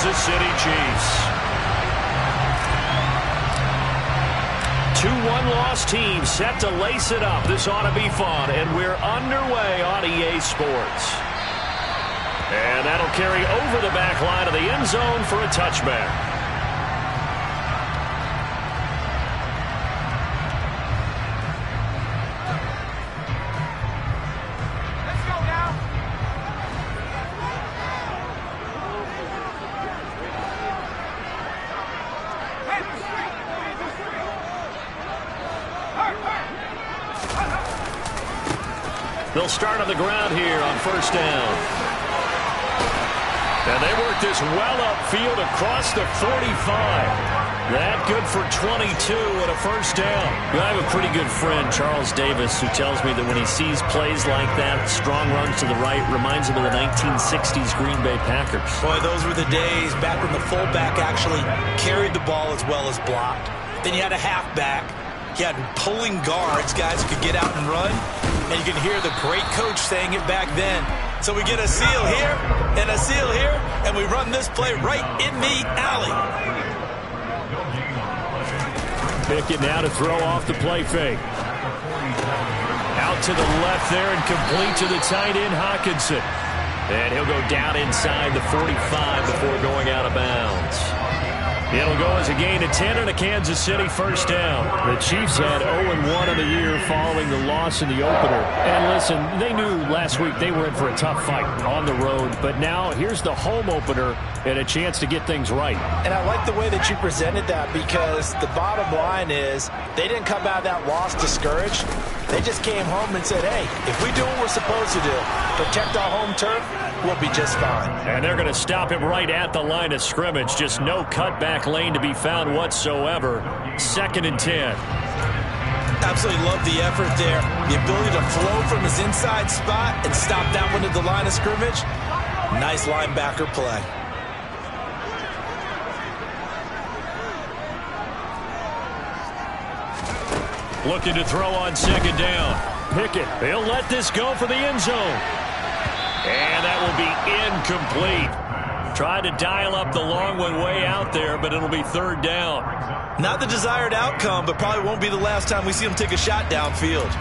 Kansas City Chiefs. 2 1-loss teams set to lace it up. This ought to be fun, and we're underway on EA Sports. And that'll carry over the back line of the end zone for a touchback. They'll start on the ground here on first down. And they work this well upfield across the 45. That good for 22 and a first down. I have a pretty good friend, Charles Davis, who tells me that when he sees plays like that, strong runs to the right, reminds him of the 1960s Green Bay Packers. Boy, those were the days back when the fullback actually carried the ball as well as blocked. Then you had a halfback. You had pulling guards, guys who could get out and run. And you can hear the great coach saying it back then. So we get a seal here and a seal here, and we run this play right in the alley. Pickett now to throw off the play fake. Out to the left there and complete to the tight end, Hockenson. And he'll go down inside the 45 before going out of bounds. It'll go as a gain of 10 and a Kansas City first down. The Chiefs had 0-1 on the year following the loss in the opener. And listen, they knew last week they were in for a tough fight on the road. But now here's the home opener and a chance to get things right. And I like the way that you presented that, because the bottom line is they didn't come out of that loss discouraged. They just came home and said, hey, if we do what we're supposed to do, protect our home turf, we'll be just fine. And they're going to stop him right at the line of scrimmage. Just no cutback lane to be found whatsoever. 2nd and 10. Absolutely love the effort there. The ability to flow from his inside spot and stop that one at the line of scrimmage. Nice linebacker play. Looking to throw on 2nd down. Pickett, he'll let this go for the end zone. And that will be incomplete. Tried to dial up the long one way out there, but it'll be 3rd down. Not the desired outcome, but probably won't be the last time we see him take a shot downfield.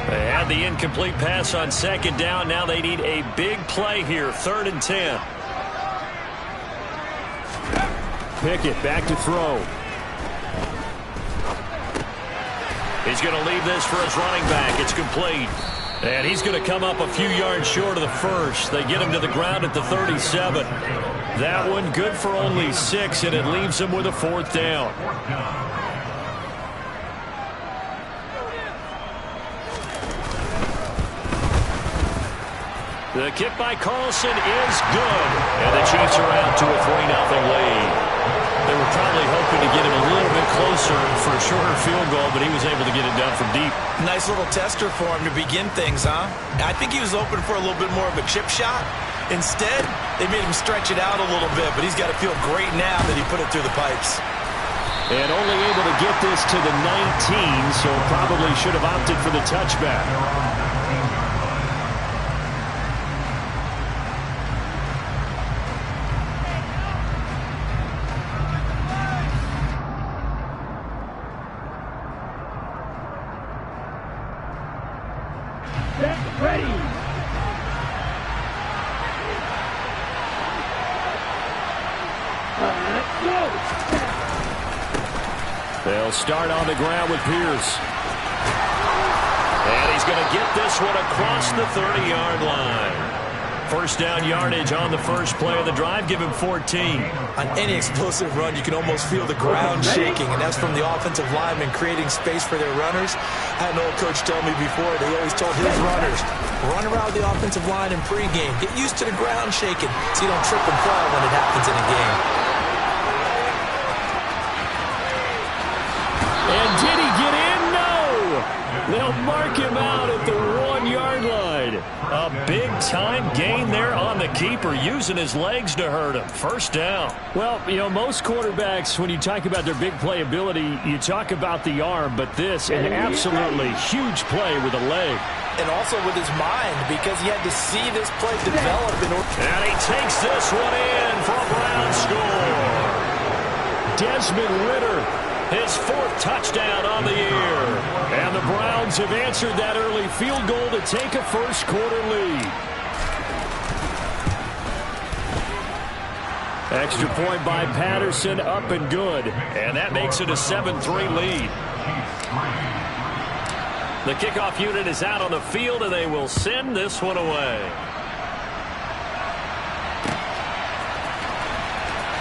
They had the incomplete pass on 2nd down. Now they need a big play here. 3rd and 10. Pickett back to throw. He's going to leave this for his running back. It's complete. And he's going to come up a few yards short of the first. They get him to the ground at the 37. That one good for only 6, and it leaves him with a 4th down. The kick by Carlson is good. And the Chiefs are out to a 3-0 lead. They were probably hoping to get him a little bit closer for a shorter field goal, but he was able to get it done from deep. Nice little tester for him to begin things, huh? I think he was open for a little bit more of a chip shot. Instead, they made him stretch it out a little bit, but he's got to feel great now that he put it through the pipes. And only able to get this to the 19, so probably should have opted for the touchback. They'll start on the ground with Pierce. And he's going to get this one across the 30-yard line. First down yardage on the first play of the drive. Give him 14. On any explosive run, you can almost feel the ground shaking, and that's from the offensive linemen creating space for their runners. I had an old coach tell me before, they always told his runners, run around the offensive line in pregame. Get used to the ground shaking so you don't trip and fall when it happens in a game. And did he get in? No! They'll mark him out at the 1-yard line. A big Big-time gain there on the keeper, using his legs to hurt him. First down. Well, you know, most quarterbacks, when you talk about their big playability, you talk about the arm, but this, an absolutely huge play with a leg. And also with his mind, because he had to see this play develop in order. And he takes this one in for a Brown score. Desmond Ridder, his 4th touchdown on the year. And the Browns have answered that early field goal to take a first-quarter lead. Extra point by Patterson, up and good. And that makes it a 7-3 lead. The kickoff unit is out on the field, and they will send this one away.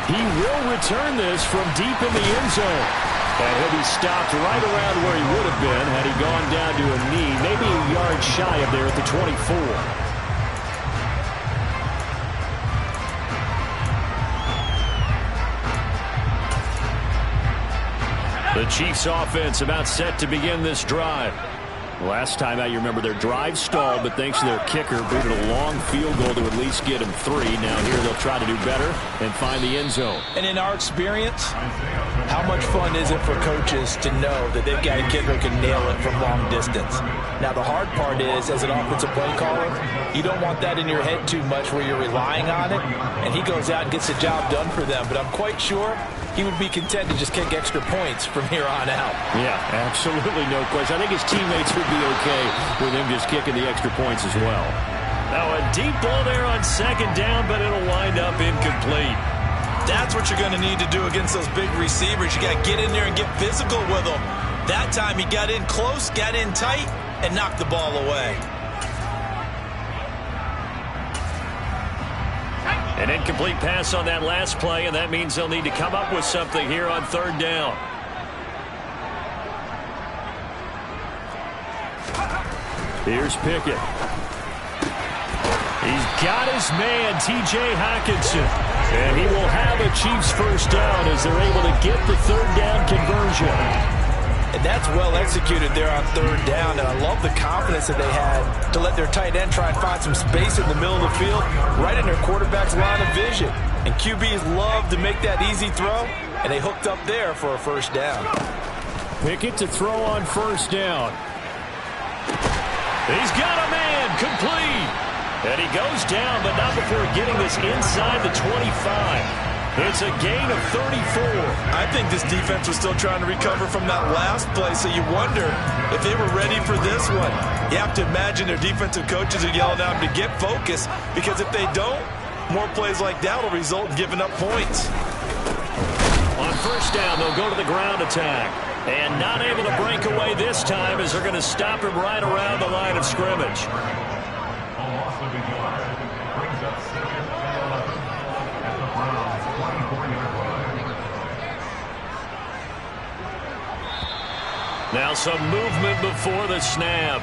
He will return this from deep in the end zone. And he'll be stopped right around where he would have been had he gone down to a knee, maybe a yard shy of there at the 24. The Chiefs offense about set to begin this drive. Last time out, you remember their drive stalled, but thanks to their kicker, booted a long field goal to at least get him 3. Now here they'll try to do better and find the end zone. And in our experience, how much fun is it for coaches to know that they've got a kicker who can nail it from long distance? Now the hard part is, as an offensive play caller, you don't want that in your head too much where you're relying on it, and he goes out and gets the job done for them. But I'm quite sure he would be content to just kick extra points from here on out. Yeah, absolutely no question. I think his teammates would be okay with him just kicking the extra points as well. Now a deep ball there on 2nd down, but it'll wind up incomplete. That's what you're going to need to do against those big receivers. You got to get in there and get physical with them. That time he got in close, got in tight, and knocked the ball away. An incomplete pass on that last play, and that means they'll need to come up with something here on 3rd down. Here's Pickett. He's got his man, T.J. Hockenson. And he will have a Chiefs first down as they're able to get the 3rd down conversion. And that's well executed there on 3rd down. And I love the confidence that they had to let their tight end try and find some space in the middle of the field, right in their quarterback's line of vision. And QBs love to make that easy throw, and they hooked up there for a first down. Pickett to throw on 1st down. He's got a man, complete. And he goes down, but not before getting this inside the 25. It's a gain of 34. I think this defense was still trying to recover from that last play, so you wonder if they were ready for this one. You have to imagine their defensive coaches are yelling at them to get focused, because if they don't, more plays like that will result in giving up points. On 1st down, they'll go to the ground attack. And not able to break away this time as they're going to stop him right around the line of scrimmage. Now some movement before the snap.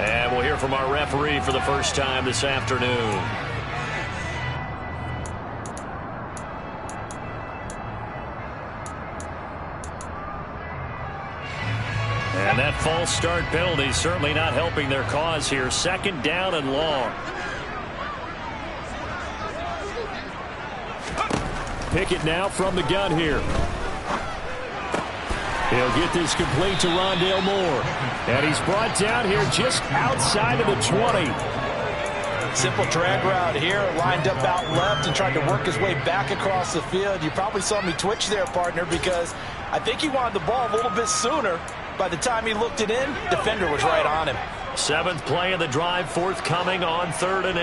And we'll hear from our referee for the first time this afternoon. And that false start penalty certainly not helping their cause here. 2nd down and long. Pickett now from the gun here. He'll get this complete to Rondale Moore. And he's brought down here just outside of the 20. Simple drag route here, lined up out left and tried to work his way back across the field. You probably saw me twitch there, partner, because I think he wanted the ball a little bit sooner. By the time he looked it in, defender was right on him. 7th play of the drive, forthcoming on 3rd and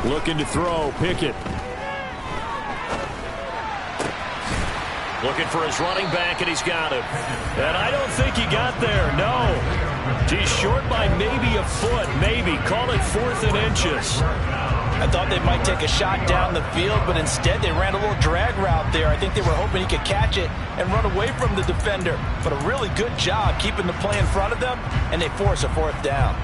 8. Looking to throw, Pickett. Looking for his running back, and he's got him. And I don't think he got there, no. He's short by maybe a foot, maybe. Call it 4th and inches. I thought they might take a shot down the field, but instead they ran a little drag route there. I think they were hoping he could catch it and run away from the defender. But a really good job keeping the play in front of them, and they force a 4th down.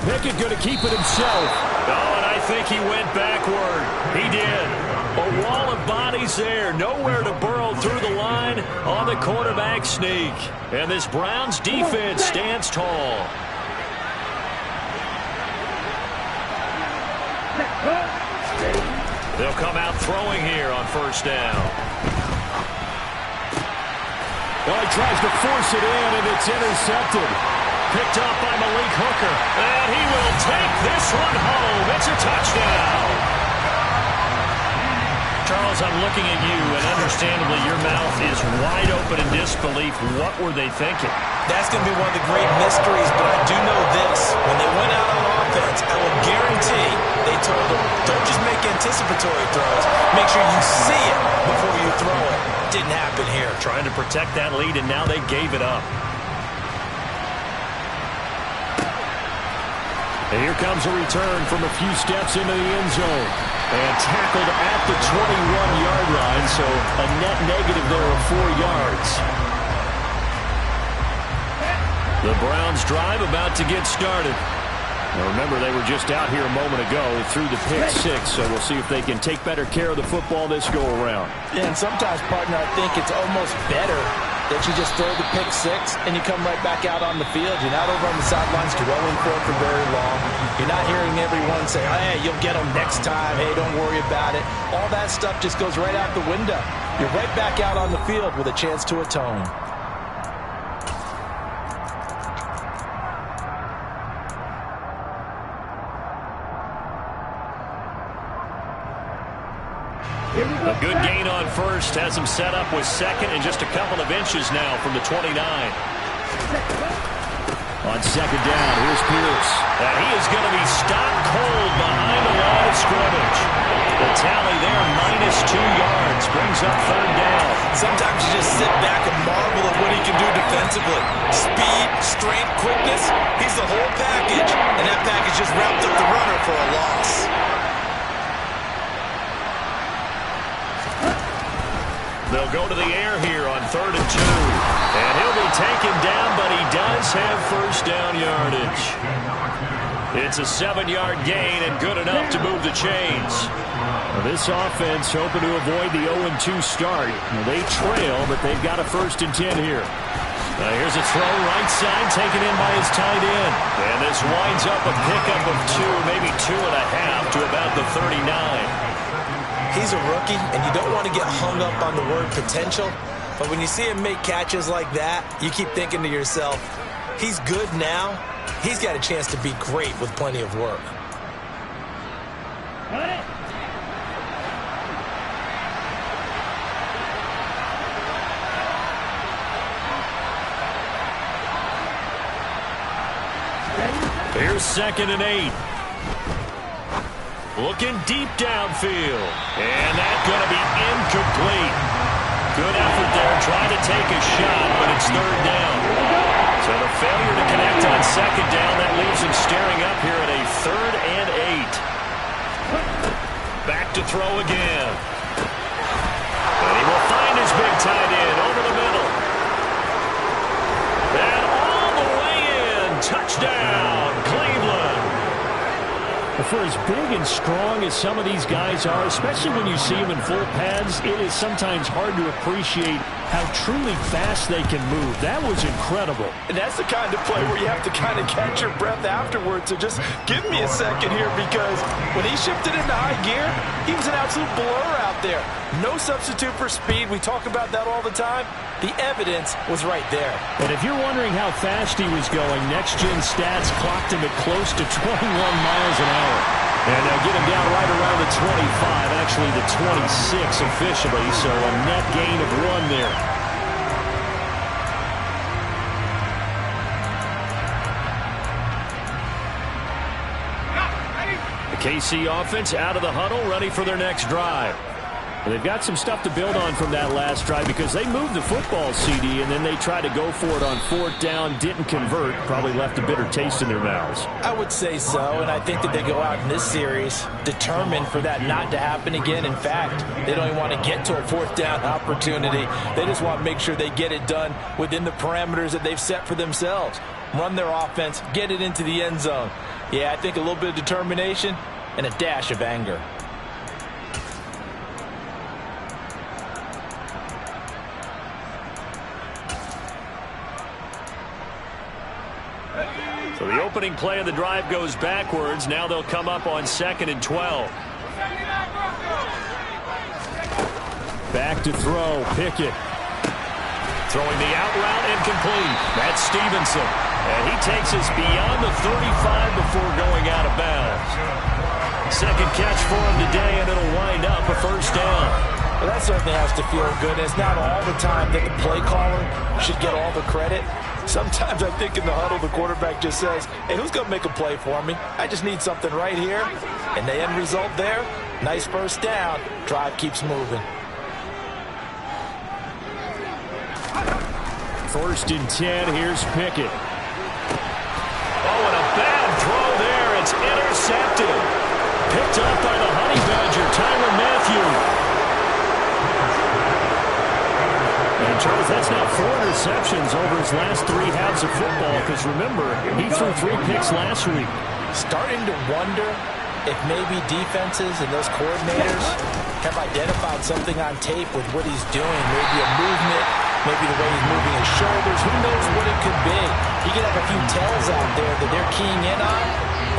Pickett going to keep it himself. Oh, and I think he went backward. He did. A wall of bodies there. Nowhere to burrow through the line on the quarterback sneak. And this Browns defense stands tall. They'll come out throwing here on first down. Well, he tries to force it in, and it's intercepted. Picked up by Malik Hooker. And he will take this one home. It's a touchdown. Charles, I'm looking at you, and understandably your mouth is wide open in disbelief. What were they thinking? That's going to be one of the great mysteries, but I do know this. When they went out on offense, I will guarantee they told them, don't just make anticipatory throws. Make sure you see it before you throw it. Didn't happen here. Trying to protect that lead, and now they gave it up. And here comes a return from a few steps into the end zone. And tackled at the 21-yard line, so a net negative there of 4 yards. The Browns drive about to get started. Now remember, they were just out here a moment ago through the pick six, so we'll see if they can take better care of the football this go-around. Yeah, and sometimes, partner, I think it's almost better that you just throw the pick six and you come right back out on the field. You're not over on the sidelines dwelling for it for very long. You're not hearing everyone say, hey, you'll get them next time. Hey, don't worry about it. All that stuff just goes right out the window. You're right back out on the field with a chance to atone. A good gain on first has him set up with second and just a couple of inches now from the 29. On second down, here's Pierce. And he is going to be stopped cold behind the line of scrimmage. The tally there, -2 yards, brings up third down. Sometimes you just sit back and marvel at what he can do defensively. Speed, strength, quickness, he's the whole package. And that package just wrapped up the runner for a loss. They'll go to the air here on 3rd and 2. And he'll be taken down, but he does have first down yardage. It's a 7-yard gain and good enough to move the chains. Well, this offense hoping to avoid the 0-2 start. Well, they trail, but they've got a 1st and 10 here. Here's a throw right side taken in by his tight end. And this winds up a pickup of 2, maybe 2.5 to about the 39. He's a rookie, and you don't want to get hung up on the word potential. But when you see him make catches like that, you keep thinking to yourself, he's good now. He's got a chance to be great with plenty of work. Here's 2nd and 8. Looking deep downfield. And that's going to be incomplete. Good effort there, trying to take a shot, but it's 3rd down. So the failure to connect on 2nd down, that leaves him staring up here at a 3rd and 8. Back to throw again. And he will find his big tight end over the middle. And all the way in. Touchdown, Cleveland. For as big and strong as some of these guys are, especially when you see them in full pads, it is sometimes hard to appreciate how truly fast they can move. That was incredible. And that's the kind of play where you have to kind of catch your breath afterwards. So just give me a second here, because when he shifted into high gear, he was an absolute blur out there. No substitute for speed. We talk about that all the time. The evidence was right there. And if you're wondering how fast he was going, Next Gen Stats clocked him at close to 21 miles an hour. And they'll get him down right around the 25, actually the 26 officially, so a net gain of 1 there. The KC offense out of the huddle, ready for their next drive. Well, they've got some stuff to build on from that last drive, because they moved the football, CD, and then they tried to go for it on 4th down, didn't convert, probably left a bitter taste in their mouths. I would say so, and I think that they go out in this series determined for that not to happen again. In fact, they don't even want to get to a 4th down opportunity. They just want to make sure they get it done within the parameters that they've set for themselves. Run their offense, get it into the end zone. Yeah, I think a little bit of determination and a dash of anger. opening play of the drive goes backwards. Now they'll come up on 2nd and 12. Back to throw. Pickett. Throwing the out route incomplete. That's Stevenson. And he takes us beyond the 35 before going out of bounds. Second catch for him today, and it'll wind up a first down. Well, that certainly has to feel good. It's not all the time that the play caller should get all the credit. Sometimes I think in the huddle, the quarterback just says, hey, who's going to make a play for me? I just need something right here. And the end result there, nice first down. Drive keeps moving. 1st and 10. Here's Pickett. Oh, and a bad throw there. It's intercepted. Picked up by the Honey Badger, Tyrann Mathieu. And, Charles, that's now 4 interceptions over his last 3 halves of football. Because, remember, he threw 3 picks last week. Starting to wonder if maybe defenses and those coordinators have identified something on tape with what he's doing. Maybe a movement, maybe the way he's moving his shoulders. Who knows what it could be? He could have a few tells out there that they're keying in on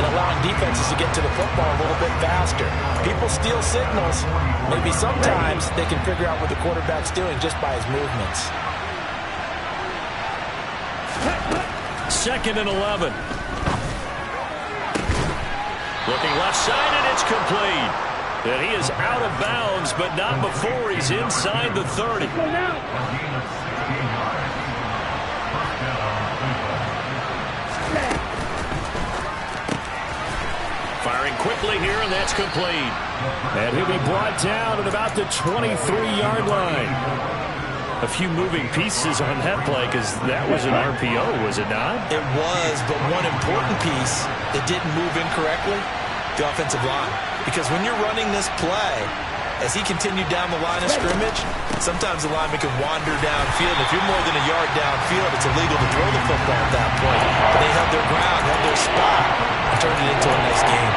and allowing defenses to get to the football a little bit faster. People steal signals. Maybe sometimes they can figure out what the quarterback's doing just by his movements. 2nd and 11. Looking left side, and it's complete. And he is out of bounds, but not before he's inside the 30. Firing quickly here, and that's complete. And he'll be brought down at about the 23-yard line. A few moving pieces on that play, because that was an RPO, was it not? It was, but one important piece that didn't move incorrectly, the offensive line. Because when you're running this play, as he continued down the line of scrimmage, sometimes the lineman can wander downfield. If you're more than a yard downfield, it's illegal to throw the football at that point. But they held their ground, held their spot, and turned it into a nice game.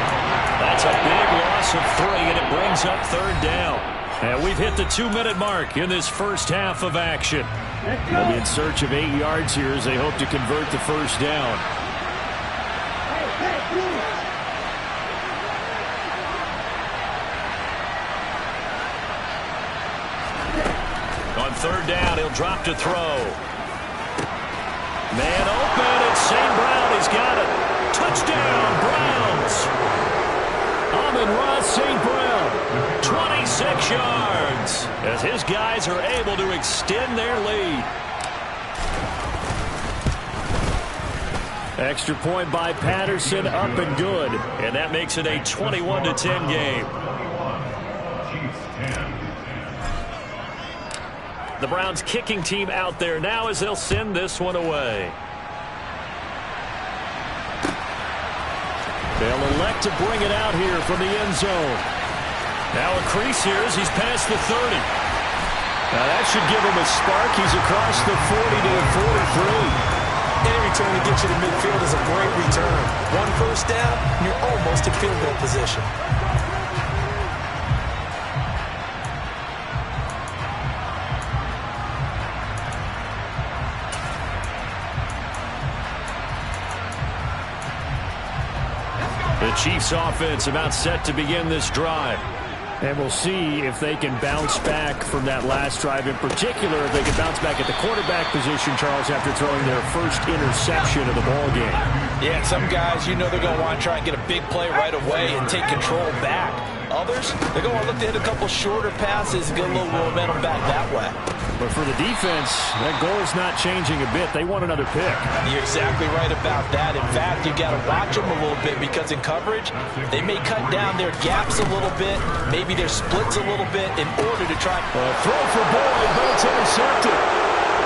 That's a big loss of 3, and it brings up 3rd down. And we've hit the 2-minute mark in this first half of action. They'll be in search of 8 yards here as they hope to convert the first down. On 3rd down, he'll drop to throw. Man open, and St. Brown has got it. Touchdown, Browns. Amon-Ra St. Brown, 26 yards, as his guys are able to extend their lead. Extra point by Patterson, up and good. And that makes it a 21-10 game. The Browns kicking team out there now as they'll send this one away. They'll elect to bring it out here from the end zone. Now a crease here as he's past the 30. Now that should give him a spark. He's across the 40 to the 43. Any return to get you to midfield is a great return. 1 first down, and you're almost in field goal position. The Chiefs offense about set to begin this drive. And we'll see if they can bounce back from that last drive. In particular, if they can bounce back at the quarterback position, Charles, after throwing their first interception of the ball game. Yeah, some guys, you know they're going to want to try and get a big play right away and take control back. Others, they're going to look to hit a couple shorter passes and get a little momentum back that way. But for the defense, that goal is not changing a bit. They want another pick. You're exactly right about that. In fact, you got to watch them a little bit because in coverage, they may cut down their gaps a little bit, maybe their splits a little bit in order to try. Throw for Boyd, but it's intercepted.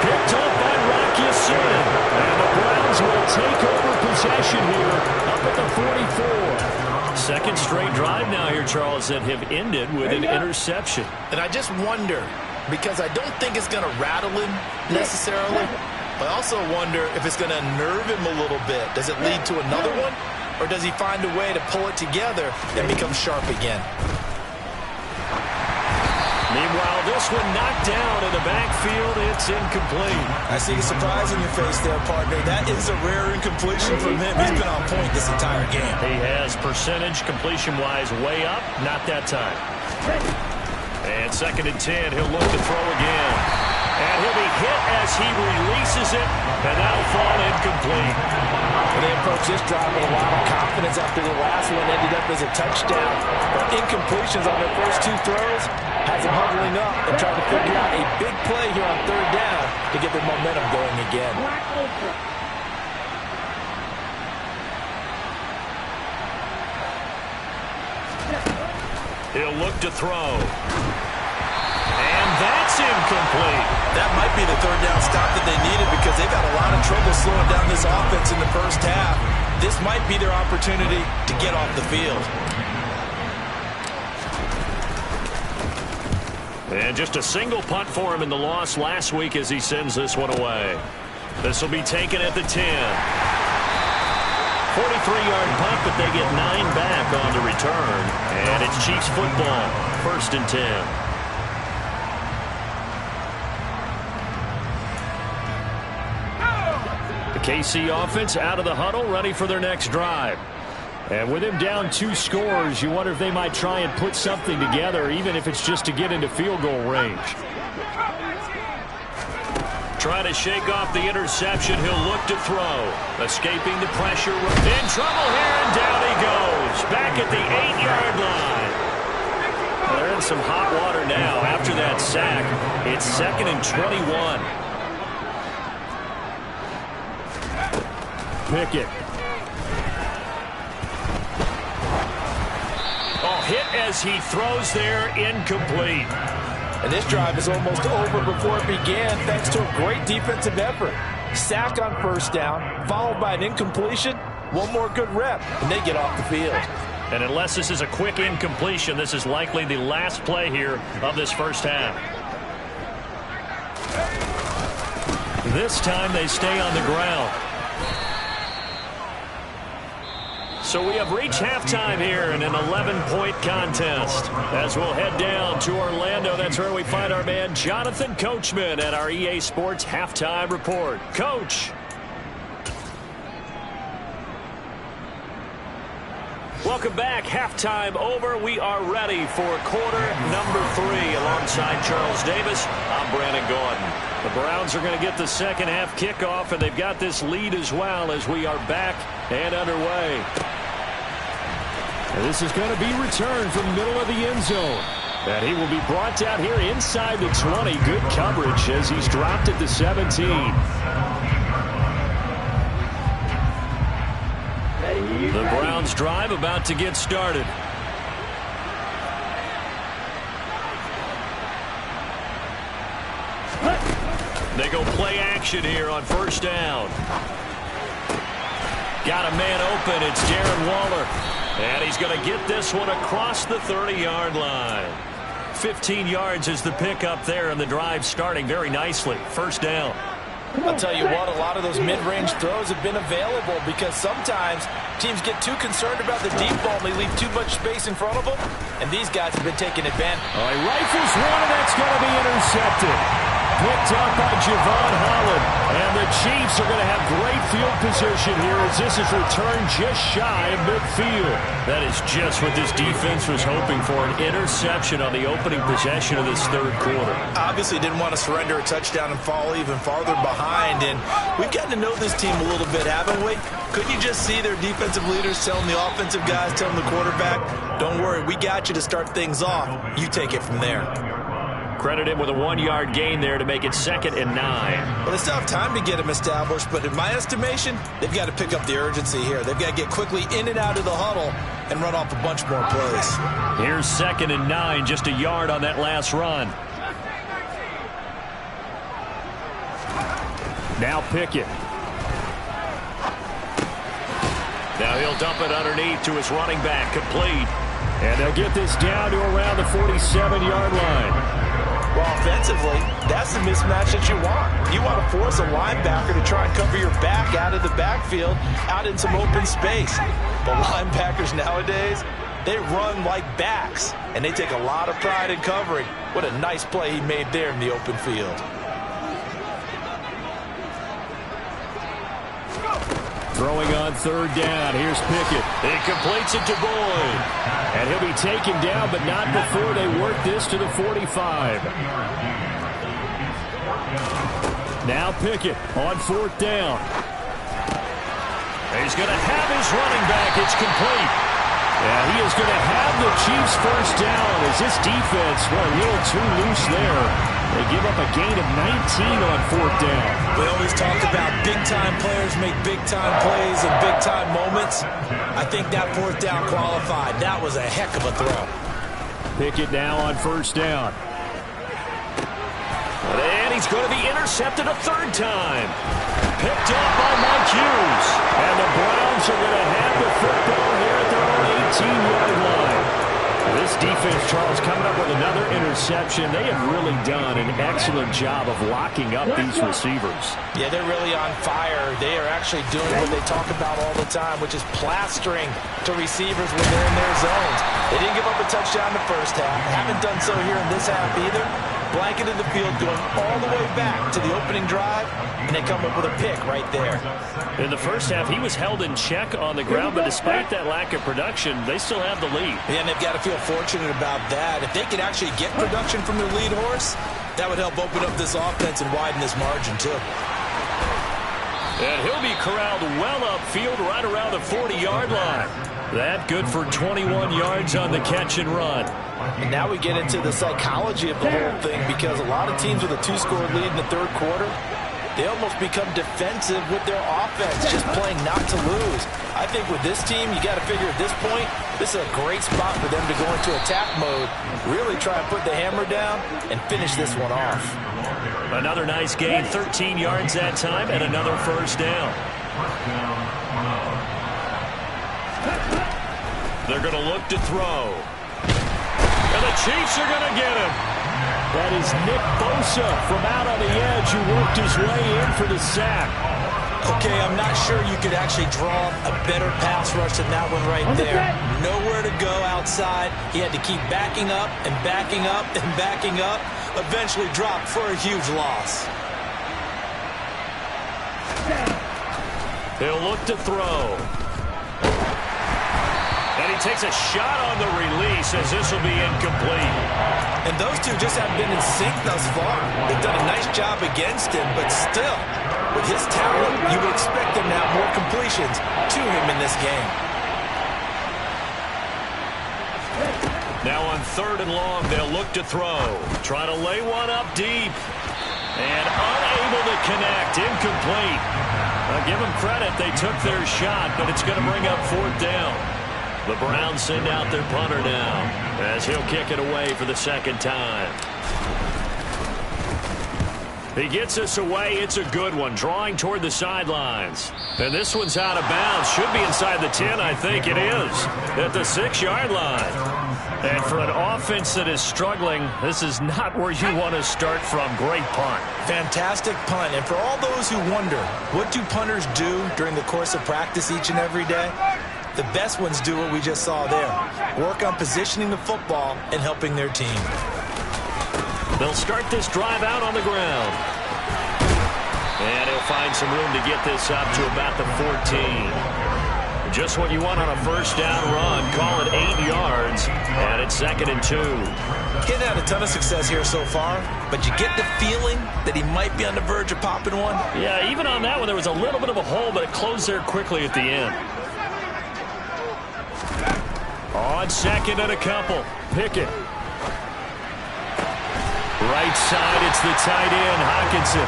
Picked up by Rock Ya-Sin. And the Browns will take over possession here up at the 44. Second straight drive now here, Charles, that have ended with an interception. And I just wonder, because I don't think it's going to rattle him necessarily, but I also wonder if it's going to nerve him a little bit. Does it lead to another one? Or does he find a way to pull it together and become sharp again? Meanwhile, this one knocked down in the backfield. It's incomplete. I see a surprise in your face there, partner. That is a rare incompletion from him. He's been on point this entire game. He has percentage completion-wise way up. Not that time. And 2nd and 10. He'll look to throw again. And he'll be hit as he releases it. And that'll fall incomplete. Well, they approach this drive with a lot of confidence after the last one ended up as a touchdown. But incompletions on their first 2 throws has them huddling up and trying to figure out a big play here on 3rd down to get their momentum going again. He'll look to throw. And that's incomplete. That might be the 3rd down stop that they needed because they've had a lot of trouble slowing down this offense in the first half. This might be their opportunity to get off the field. And just a single punt for him in the loss last week as he sends this one away. This will be taken at the 10. 43-yard punt, but they get 9 back on the return. And it's Chiefs football, 1st and 10. The KC offense out of the huddle, ready for their next drive. And with him down 2 scores, you wonder if they might try and put something together, even if it's just to get into field goal range. Trying to shake off the interception. He'll look to throw. Escaping the pressure. In trouble here, and down he goes. Back at the 8-yard line. Well, they're in some hot water now after that sack. It's 2nd and 21. Pickett. Oh, hit as he throws there, incomplete. And this drive is almost over before it began thanks to a great defensive effort. Sack on 1st down, followed by an incompletion. One more good rep, and they get off the field. And unless this is a quick incompletion, this is likely the last play here of this first half. This time they stay on the ground. So we have reached halftime here in an 11-point contest. As we'll head down to Orlando, that's where we find our man Jonathan Coachman at our EA Sports Halftime Report. Coach. Welcome back. Halftime over. We are ready for quarter number 3. Alongside Charles Davis, I'm Brandon Gordon. The Browns are going to get the second half kickoff, and they've got this lead as well as we are back and underway. And this is going to be returned from middle of the end zone. And he will be brought down here inside the 20. Good coverage as he's dropped at the 17. The Browns drive about to get started. They go play action here on 1st down. Got a man open. It's Darren Waller. And he's going to get this one across the 30-yard line. 15 yards is the pickup there, and the drive starting very nicely. 1st down. I'll tell you what, a lot of those mid-range throws have been available because sometimes teams get too concerned about the deep ball and they leave too much space in front of them, and these guys have been taking advantage. He rifles one, and that's going to be intercepted. Picked up by Javon Holland. And the Chiefs are going to have great field position here as this is returned just shy of midfield. That is just what this defense was hoping for, an interception on the opening possession of this 3rd quarter. Obviously didn't want to surrender a touchdown and fall even farther behind. And we've gotten to know this team a little bit, haven't we? Couldn't you just see their defensive leaders telling the offensive guys, telling the quarterback, don't worry, we got you to start things off. You take it from there. Credit him with a 1-yard gain there to make it 2nd and 9. Well, they still have time to get him established, but in my estimation, they've got to pick up the urgency here. They've got to get quickly in and out of the huddle and run off a bunch more plays. Here's 2nd and 9, just a yard on that last run. Now Pickett. Now he'll dump it underneath to his running back, complete. And they'll get this down to around the 47-yard line. Well, offensively, that's the mismatch that you want. You want to force a linebacker to try and cover your back out of the backfield, out in some open space. But linebackers nowadays, They run like backs, and they take a lot of pride in covering. What a nice play he made there in the open field. Throwing on third down. Here's Pickett. He completes it to Boyd. And he'll be taken down, but not before they work this to the 45. Now Pickett on fourth down. He's going to have his running back. It's complete. Yeah, he is going to have the Chiefs first down as this defense went a little too loose there. They give up a gain of 19 on fourth down. We always talk about big-time players make big-time plays in big-time moments. I think that fourth down qualified. That was a heck of a throw. Pickett now on first down. And he's going to be intercepted a third time. Picked up by Mike Hughes. And the Browns are going to have the football here at their own 18-yard line. This defense, Charles, coming up with another interception. They have really done an excellent job of locking up these receivers. Yeah, they're really on fire. They are actually doing what they talk about all the time, which is plastering to receivers when they're in their zones. They didn't give up a touchdown the first half. Haven't done so here in this half either. Blanketed the field going all the way back to the opening drive, and they come up with a pick right there. In the first half, he was held in check on the ground, but despite that lack of production, they still have the lead. Yeah, and they've got to feel fortunate about that. If they could actually get production from their lead horse, that would help open up this offense and widen this margin too. And he'll be corralled well upfield right around the 40-yard line. That good for 21 yards on the catch and run. And now we get into the psychology of the whole thing, because a lot of teams with a two-score lead in the third quarter, they almost become defensive with their offense, just playing not to lose. I think with this team, you got to figure at this point, this is a great spot for them to go into attack mode, really try and put the hammer down and finish this one off. Another nice gain, 13 yards that time, and another first down. They're going to look to throw. And the Chiefs are going to get him. That is Nick Bosa from out on the edge who worked his way in for the sack. Okay, I'm not sure you could actually draw a better pass rush than that one right there. Nowhere to go outside. He had to keep backing up and backing up and backing up. Eventually dropped for a huge loss. He'll look to throw. And he takes a shot on the release as this will be incomplete. And those two just haven't been in sync thus far. They've done a nice job against him, but still, with his talent, you would expect them to have more completions to him in this game. Now on third and long, they'll look to throw. Trying to lay one up deep. And unable to connect. Incomplete. I'll give them credit. They took their shot, but it's going to bring up fourth down. The Browns send out their punter now as he'll kick it away for the second time. He gets us away. It's a good one, drawing toward the sidelines. And this one's out of bounds. Should be inside the 10, I think it is, at the 6-yard line. And for an offense that is struggling, this is not where you want to start from. Great punt. Fantastic punt. And for all those who wonder, what do punters do during the course of practice each and every day? The best ones do what we just saw there. Work on positioning the football and helping their team. They'll start this drive out on the ground. And he'll find some room to get this up to about the 14. Just what you want on a first down run. Call it 8 yards. And it's 2nd and 2. Getting had a ton of success here so far, but you get the feeling that he might be on the verge of popping one. Yeah, even on that one, there was a little bit of a hole, but it closed there quickly at the end. On second and a couple. Pickett. Right side, it's the tight end, Hockenson.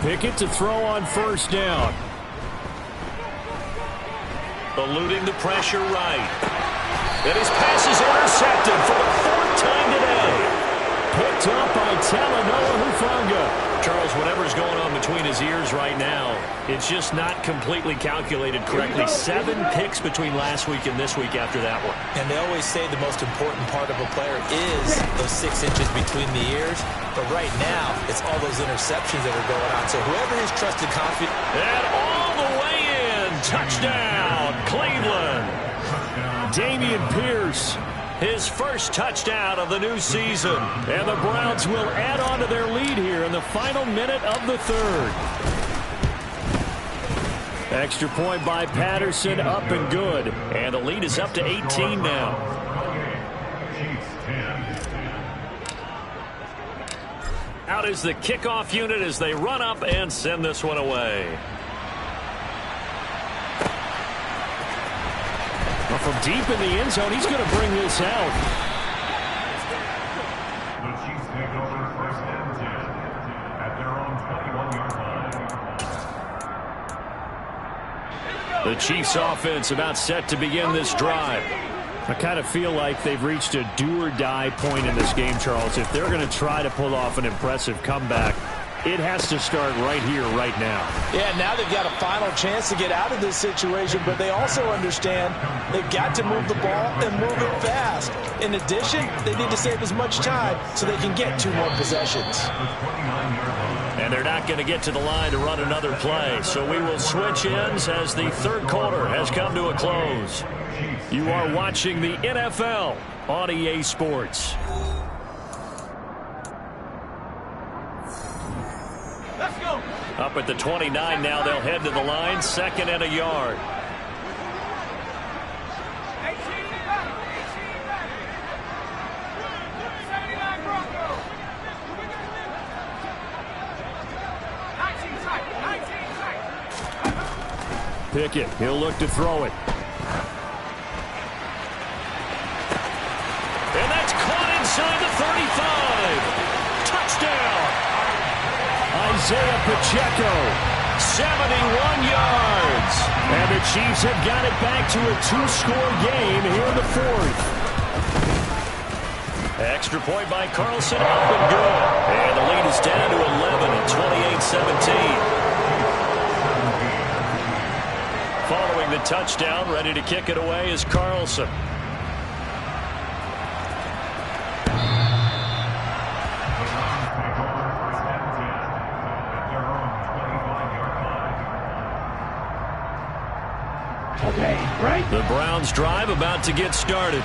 Pickett to throw on first down. Eluding the pressure right. And his pass is intercepted for the 4th time today. Picked up by Talanoa Hufanga. Charles, whatever's going on between his ears right now, it's just not completely calculated correctly. 7 picks between last week and this week after that one. And they always say the most important part of a player is those 6 inches between the ears. But right now, it's all those interceptions that are going on. So whoever his trusted confidence... And all the way in. Touchdown, Cleveland. Dameon Pierce. His first touchdown of the new season. And the Browns will add on to their lead here in the final minute of the third. Extra point by Patterson, up and good. And the lead is up to 18 now. Out is the kickoff unit as they run up and send this one away. From deep in the end zone, he's going to bring this out. The Chiefs take over 1st and 10 at their own 21-yard line. The Chiefs offense about set to begin this drive. I kind of feel like they've reached a do-or-die point in this game, Charles. If they're going to try to pull off an impressive comeback, it has to start right here, right now. Yeah, now they've got a final chance to get out of this situation, but they also understand they've got to move the ball and move it fast. In addition, they need to save as much time so they can get 2 more possessions. And they're not going to get to the line to run another play, so we will switch ends as the third quarter has come to a close. You are watching the NFL on EA Sports. Up at the 29 now, they'll head to the line, 2nd and a yard. Pickett, he'll look to throw it. And that's caught inside the 35. Touchdown. Isaiah Pacheco, 71 yards. And the Chiefs have got it back to a 2-score game here in the 4th. Extra point by Carlson, up and good. And the lead is down to 11 at 28-17. Following the touchdown, ready to kick it away is Carlson. The Browns drive about to get started.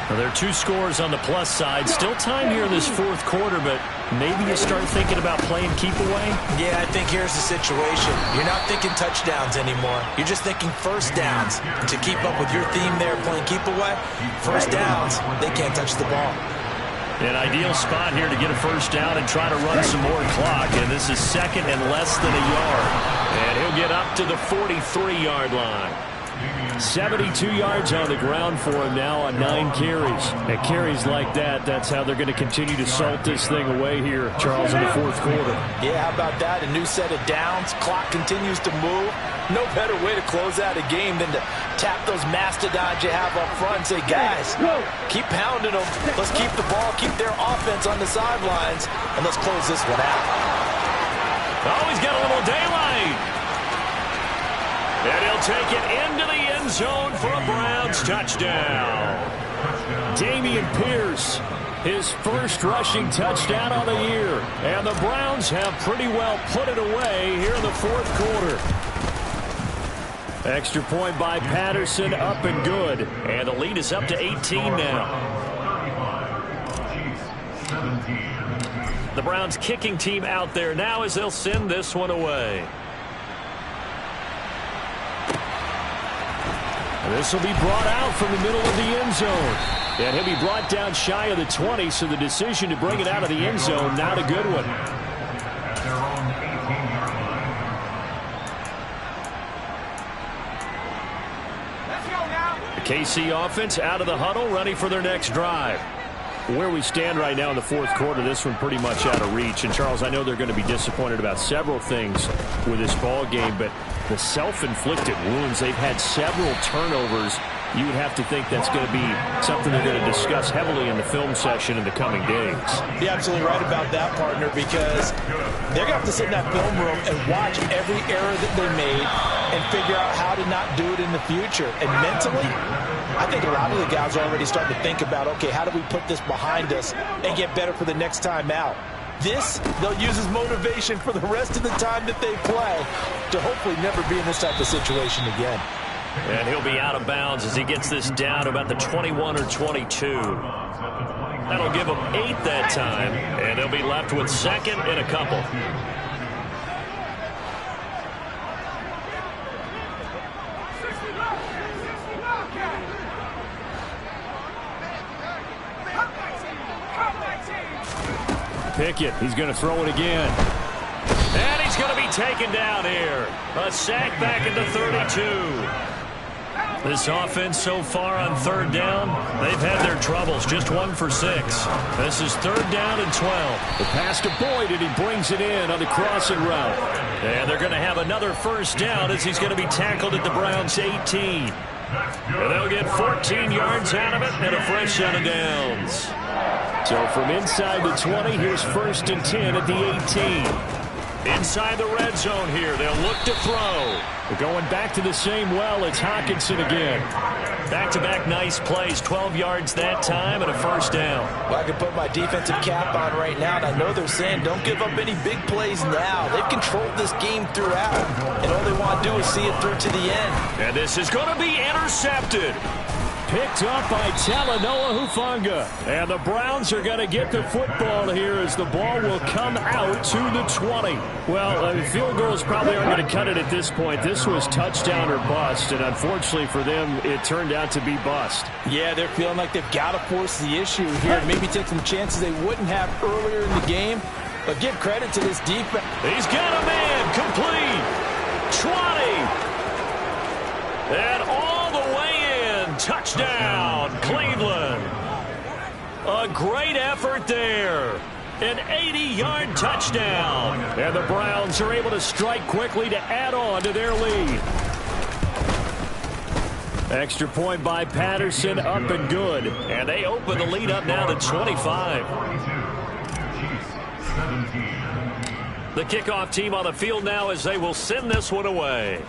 Now, there are 2 scores on the plus side. Still time here in this 4th quarter, but maybe you start thinking about playing keep away? Yeah, I think here's the situation. You're not thinking touchdowns anymore. You're just thinking first downs. To keep up with your theme there, playing keep away, first downs, they can't touch the ball. An ideal spot here to get a first down and try to run some more clock. And this is 2nd and less than a yard. And he'll get up to the 43-yard line. 72 yards on the ground for him now on 9 carries. And carries like that, that's how they're going to continue to salt this thing away here, Charles, in the 4th quarter. Yeah, how about that? A new set of downs. Clock continues to move. No better way to close out a game than to tap those mastodons you have up front and say, guys, keep pounding them. Let's keep the ball, keep their offense on the sidelines, and let's close this one out. Oh, he's got a little daylight. And he'll take it into the end zone for a Browns touchdown. Dameon Pierce, his first rushing touchdown of the year. And the Browns have pretty well put it away here in the 4th quarter. Extra point by Patterson, up and good. And the lead is up to 18 now. The Browns kicking team out there now as they'll send this one away. This will be brought out from the middle of the end zone. And he'll be brought down shy of the 20, so the decision to bring it out of the end zone, not a good one. At their own 18-yard line. The KC offense out of the huddle, ready for their next drive. Where we stand right now in the 4th quarter, this one pretty much out of reach. And, Charles, I know they're going to be disappointed about several things with this ball game, but the self-inflicted wounds, they've had several turnovers you would have to think that's going to be something they're going to discuss heavily in the film session in the coming days. You're absolutely right about that, partner, because they're going to have to sit in that film room and watch every error that they made and figure out how to not do it in the future. And mentally, I think a lot of the guys are already starting to think about, okay, how do we put this behind us and get better for the next time out? This, they'll use as motivation for the rest of the time that they play to hopefully never be in this type of situation again. And he'll be out of bounds as he gets this down about the 21 or 22. That'll give them 8 that time, and they'll be left with second and a couple. Pickett, he's going to throw it again. And he's going to be taken down here. A sack back into 32. This offense so far on third down, they've had their troubles. Just 1 for 6. This is third down and 12. The pass to Boyd, and he brings it in on the crossing route. And they're going to have another first down as he's going to be tackled at the Browns' 18. And they'll get 14 yards out of it and a fresh set of downs. So from inside the 20, here's first and 10 at the 18. Inside the red zone here, they'll look to throw. We're going back to the same well. It's Hockenson again. Back-to-back nice plays, 12 yards that time and a first down. Well, I can put my defensive cap on right now, and I know they're saying don't give up any big plays now. They've controlled this game throughout, and all they want to do is see it through to the end. And this is going to be intercepted. Picked up by Talanoa Hufanga. And the Browns are going to get the football here as the ball will come out to the 20. Well, field goals probably aren't going to cut it at this point. This was touchdown or bust, and unfortunately for them, it turned out to be bust. Yeah, they're feeling like they've got to force the issue here. Maybe take some chances they wouldn't have earlier in the game. But give credit to this defense. He's got a man complete. 20. And all the way in. Touchdown, Cleveland. A great effort there. An 80-yard touchdown. And the Browns are able to strike quickly to add on to their lead. Extra point by Patterson, up and good. And they open the lead up now to 25. The kickoff team on the field now as they will send this one away.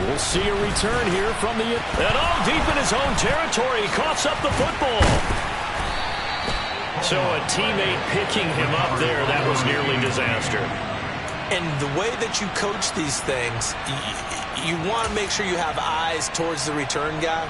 We'll see a return here from the... And all deep in his own territory, he coughs up the football. So a teammate picking him up there, that was nearly disaster. And the way that you coach these things, you want to make sure you have eyes towards the return guy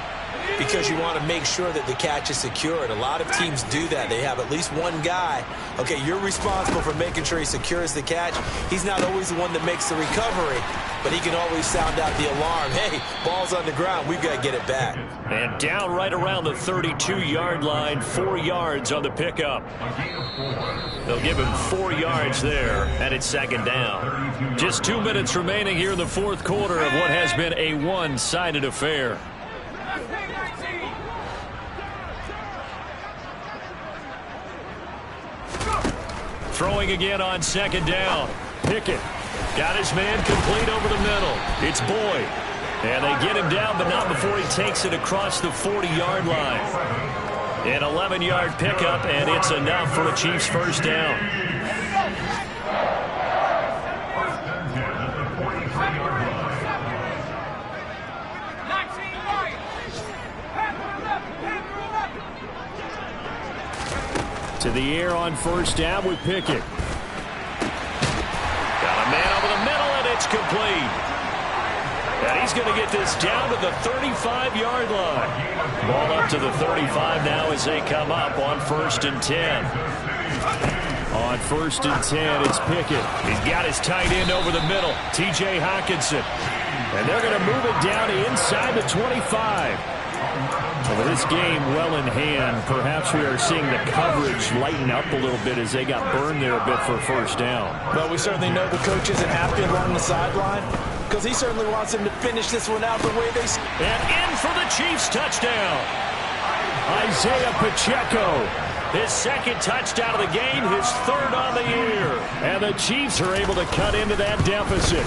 because you want to make sure that the catch is secured. A lot of teams do that. They have at least one guy. Okay, you're responsible for making sure he secures the catch. He's not always the one that makes the recovery, but he can always sound out the alarm. Hey, ball's on the ground. We've got to get it back. And down right around the 32-yard line, 4 yards on the pickup. They'll give him 4 yards there, and it's second down. Just 2 minutes remaining here in the fourth quarter of what has been a one-sided affair. Throwing again on second down. Pickett got his man complete over the middle. It's Boyd. And they get him down, but not before he takes it across the 40-yard line. An 11-yard pickup, and it's enough for a Chiefs first down. To the air on first down with Pickett. Got a man over the middle, and it's complete. And he's going to get this down to the 35-yard line. Ball up to the 35 now as they come up on first and 10. On first and 10, it's Pickett. He's got his tight end over the middle, T.J. Hockenson. And they're going to move it down to inside the 25. With this game well in hand, perhaps we are seeing the coverage lighten up a little bit as they got burned there a bit for first down. Well, we certainly know the coach isn't happy along the sideline because he certainly wants him to finish this one out the way they... And in for the Chiefs touchdown. Isaiah Pacheco. His second touchdown of the game, his third on the year. And the Chiefs are able to cut into that deficit.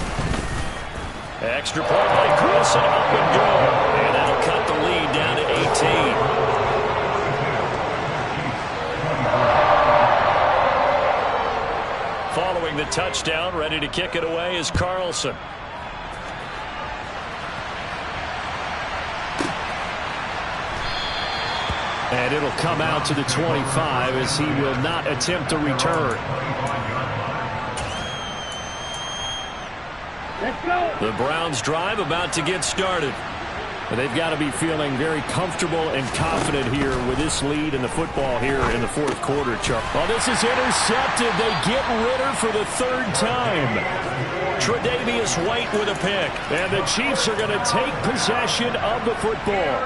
Extra point by Carlson, up and good. And that'll cut the lead down to 18. Following the touchdown, ready to kick it away is Carlson. And it'll come out to the 25 as he will not attempt a return. The Browns drive about to get started. They've got to be feeling very comfortable and confident here with this lead in the football here in the fourth quarter, Chuck. Well, this is intercepted. They get Ritter for the third time. Tre'Davious White with a pick. And the Chiefs are going to take possession of the football.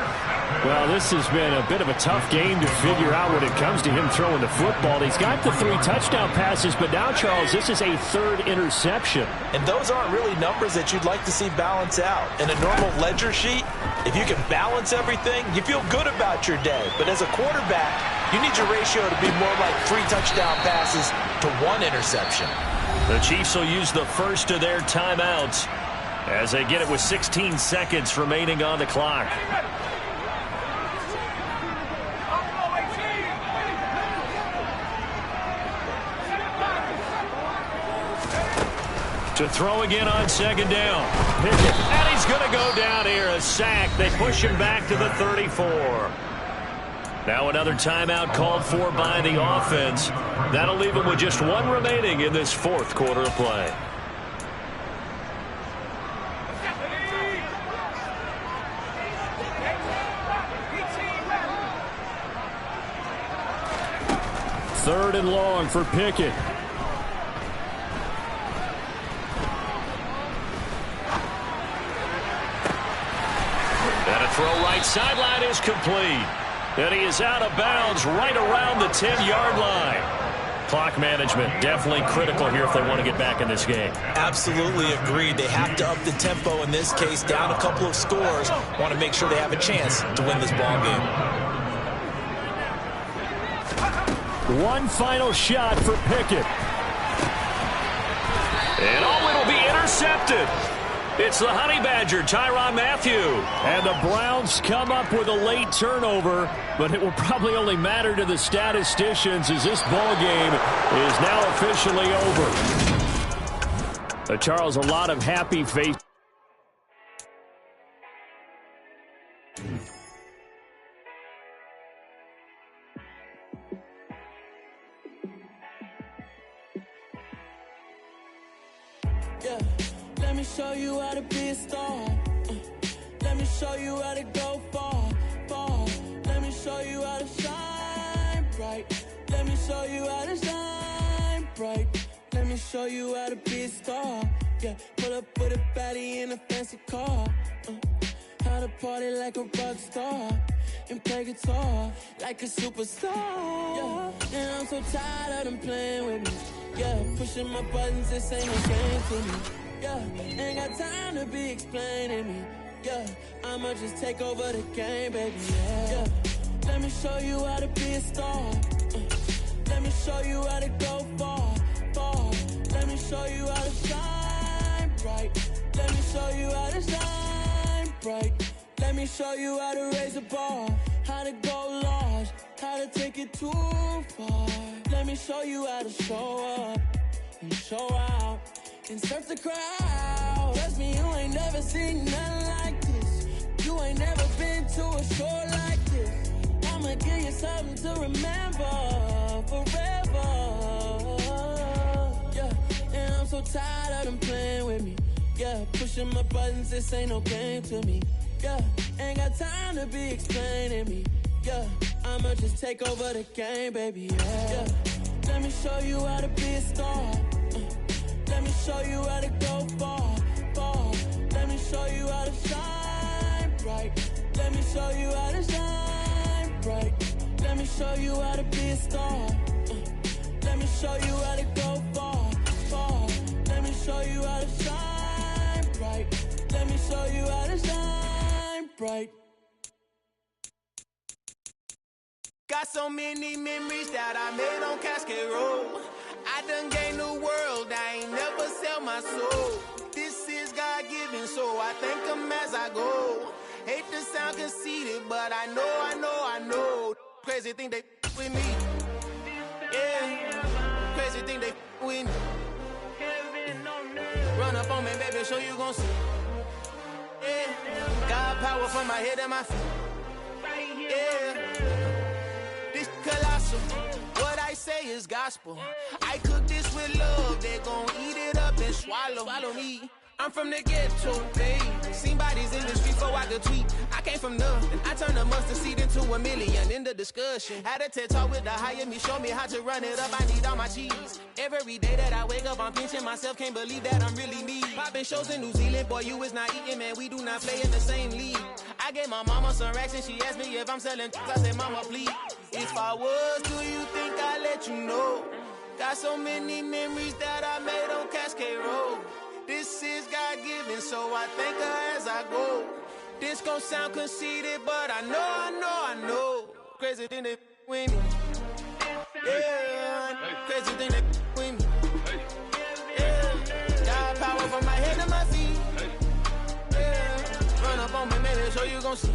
Well, this has been a bit of a tough game to figure out when it comes to him throwing the football. He's got the 3 touchdown passes, but now, Charles, this is a third interception. And those aren't really numbers that you'd like to see balance out. In a normal ledger sheet, if you can balance everything, you feel good about your day. But as a quarterback, you need your ratio to be more like 3 touchdown passes to 1 interception. The Chiefs will use the first of their timeouts as they get it with 16 seconds remaining on the clock. To throw again on second down. Pickett. And he's going to go down here. A sack. They push him back to the 34. Now another timeout called for by the offense. That'll leave him with just 1 remaining in this fourth quarter of play. Third and long for Pickett. Throw right sideline is complete. And he is out of bounds right around the 10-yard line. Clock management definitely critical here if they want to get back in this game. Absolutely agreed. They have to up the tempo in this case, down a couple of scores. Want to make sure they have a chance to win this ball game. One final shot for Pickett. And it'll be intercepted. It's the Honey Badger, Tyrann Mathieu. And the Browns come up with a late turnover, but it will probably only matter to the statisticians as this ball game is now officially over. Charles, a lot of happy face. Yeah. Let me show you how to be a star. Let me show you how to go far, far. Let me show you how to shine bright. Let me show you how to shine bright. Let me show you how to be a star. Yeah, pull up with a baddie in a fancy car. How to party like a rock star and play guitar like a superstar. Yeah, and I'm so tired of them playing with me. Yeah, pushing my buttons, this ain't no game to me. Yeah, ain't got time to be explaining me. Yeah, I'ma just take over the game, baby. Yeah, let me show you how to be a star. Let me show you how to go far, far. Let me show you how to shine bright. Let me show you how to shine bright. Let me show you how to raise a bar, how to go large, how to take it too far. Let me show you how to show up and show out and surf the crowd. Trust me, you ain't never seen nothing like this. You ain't never been to a show like this. I'ma give you something to remember forever. Yeah, and I'm so tired of them playing with me. Yeah, pushing my buttons, this ain't no game to me. Yeah, ain't got time to be explaining me. Yeah, I'ma just take over the game, baby. Yeah, let me show you how to be a star. Let me show you how to go far, far. Let me show you how to shine bright. Let me show you how to shine bright. Let me show you how to be a star. Let me show you how to go far, far. Let me show you how to shine bright. Let me show you how to shine bright. Got so many memories that I made on Cascade Road. I done gained the world, I ain't never sell my soul. This is God. God-given, so I thank him as I go. Hate to sound conceited, but I know. Crazy thing they with me. Yeah, crazy thing they with me. Run up on me, baby, show you gon' see. Yeah, God power from my head to my feet. Yeah, this colossal. What I say is gospel. I cook this with love. They gon' eat it up and swallow me. I'm from the ghetto, babe. Seen bodies in the street before I could tweet. I came from nothing. I turned a mustard seed into $1 million in the discussion. Had a TED talk with the higher me, show me how to run it up. I need all my cheese. Every day that I wake up, I'm pinching myself. Can't believe that I'm really me. Popping shows in New Zealand, boy, you is not eating, man. We do not play in the same league. I gave my mama some racks and she asked me if I'm selling. I said, mama, please. If I was, do you think I'd let you know? Got so many memories that I made on Cascade Road. This is God-given, so I thank her as I go. This gon' sound conceited, but I know. Crazy thing they with me. Yeah, crazy thing they with me. Yeah, God power from my head to my feet. Yeah, run up on me, maybe so you gon' see.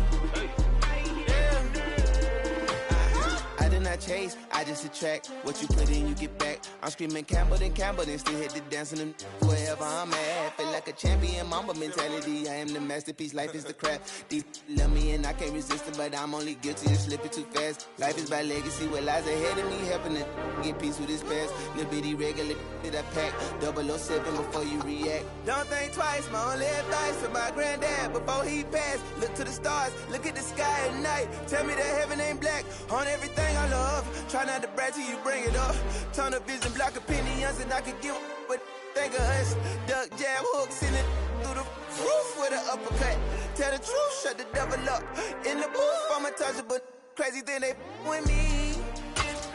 I did not chase, I just attract. What you put in, you get back. I'm screaming Campbell, then still hit the dancing and wherever I'm at. Feel like a champion, mamba mentality. I am the masterpiece, life is the crap. Deep love me and I can't resist it, but I'm only guilty of slipping too fast. Life is by legacy, what lies ahead of me, helping to get peace with his past. Little bitty regular that I pack, 007 before you react. Don't think twice, my only advice for my granddad before he passed. Look to the stars, look at the sky at night. Tell me that heaven ain't black on everything I love. Try not to brag till you bring it up. Turn the vision, block opinions, and I could give but think of us. Duck, jab, hooks in it through the roof with an uppercut. Tell the truth, shut the devil up. In the booth, I'm untouchable. Crazy thing they with me.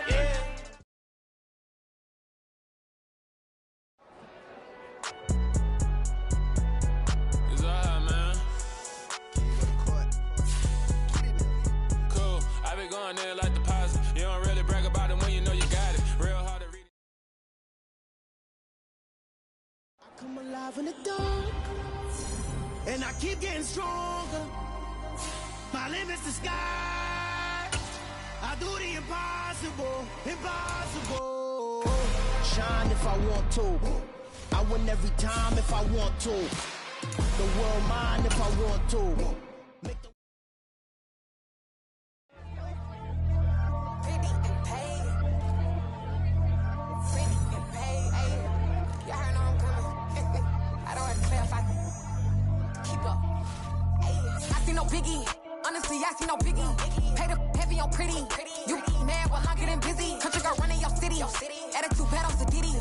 Yeah. It's alright, man. Cool. I been going there like deposit. You don't really brag about it when you know you got it. Real hard to read it. I come alive in the dark, and I keep getting stronger. My limit's the sky. I do the impossible. Shine if I want to. I win every time if I want to. The world mine if I want to. Make the Biggie, honestly, I see no biggie. Pay the heavy on pretty. You mad while I'm getting busy. Country girl running your city. Attitude bad on Diddy.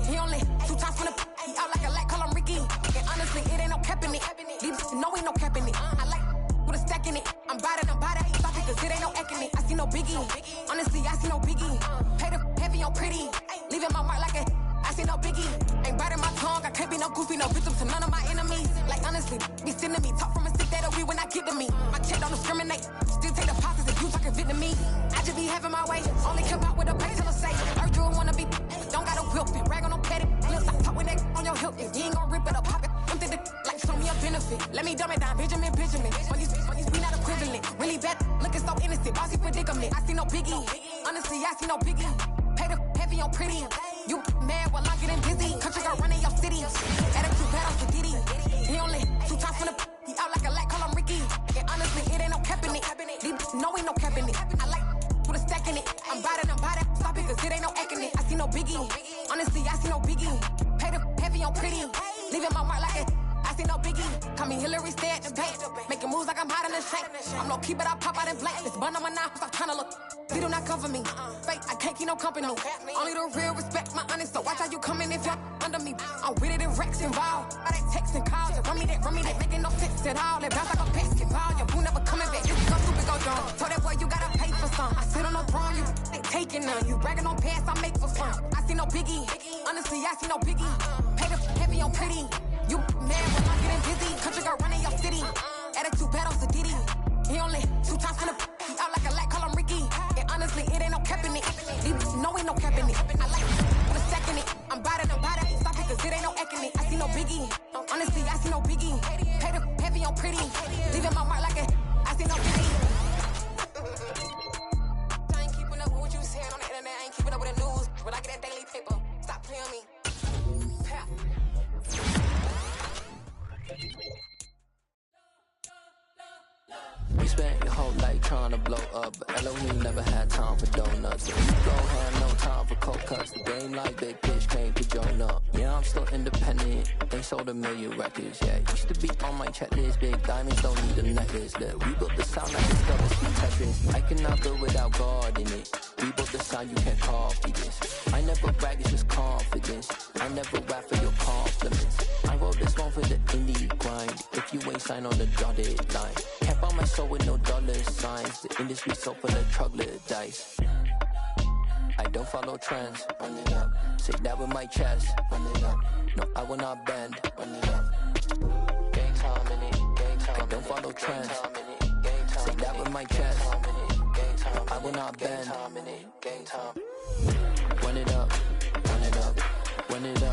He only 2 times from the he out like a light, call him Ricky. And honestly, it ain't no cap in it. Leave no ain't no cap in it. I like with a stack in it. I'm bad it. Stop it, cause it ain't no eck in it. I see no biggie. Honestly, I see no biggie. Pay the heavy on pretty. Leaving my mark like a I see no biggie. Ain't biting my tongue. I can't be no goofy, no victim to none of my enemies. Like honestly, be sending me talk from a stick that'll be when I get to me. My kid don't discriminate. Still take the pauses if you talking Vietnamese. I just be having my way. Only come out with a bait till I say. Urge you wanna be. Don't gotta whip it. Rag on no petty. Look, I talk with that on your hip. If you ain't gon' rip it up, pop it. I'm thinking like show me a benefit. Let me dumb it down, Benjamin. When you be not equivalent. Really bad, looking so innocent. Bossy predicament. I see no biggie. Honestly, I see no biggie. Pay the heavy on pretty. You mad while I'm getting busy. Country girl running your city. Attitude bad on Diddy. He only 2 times from the he out like a light, call him Ricky. And honestly, it ain't no cap in it. No ain't no cap in it. I like with a stack in it. I'm bad it. Stop it, cause it ain't no eck in it. I see no biggie. Honestly, I see no biggie. Pay the heavy on pretty. Leaving my mark like it. I see no biggie. Call me Hillary, stay at the bank. Making moves like I'm hot in the shank. I'm low key, but I pop out in blank. This bun on my knife, I'm trying to look. They do not cover me. Fake, I can't keep no company. Only the real respect my honest. So watch how you coming if you're under me. I'm with it and Rex involved. I they text and calls. Run me that making no sense at all. They bounce like a basketball. Your boo never coming back. You come stupid, go dumb. Told that boy you gotta pay for some. I sit on the throne, you they taking none. You bragging on pants, I make for fun. I see no biggie. Honestly, I see no biggie. Pay the heavy on pretty. You mad when I'm getting busy. Country girl running your city. Attitude bad on Diddy. He only 2 times from the he out like a light, call him Ricky. And honestly, it ain't no cap in it. No ain't no cap in it. I like with a stack in it. I'm bad it. Stop it, cause it ain't no eck in it. I see no biggie. Honestly, I see no biggie. like trying to blow up, but Elohim never had time for donuts. Go have no time for cold cuts. The game like Big Fish came to join up. Yeah, I'm still independent. They sold 1 million records. Yeah, used to be on my checklist. Big diamonds don't need a necklace. Look, we built the sound like it's double speed Tetris. I cannot build without God in it. We built the sound you can't copy this. I never brag, it's just confidence. I never rap for your compliments. I wrote this one for the indie grind. If you ain't signed on the dotted line, can't buy my soul with no dollar signs. The industry so full of troglodytes. I don't follow trends. Run it up. Say that with my chest. Run it up. No, I will not bend. Run it up. Gang time in it. Gang time. I don't follow trends. Say that with my chest. I will not bend. Gang time. Run it up. Run it up. Run it up.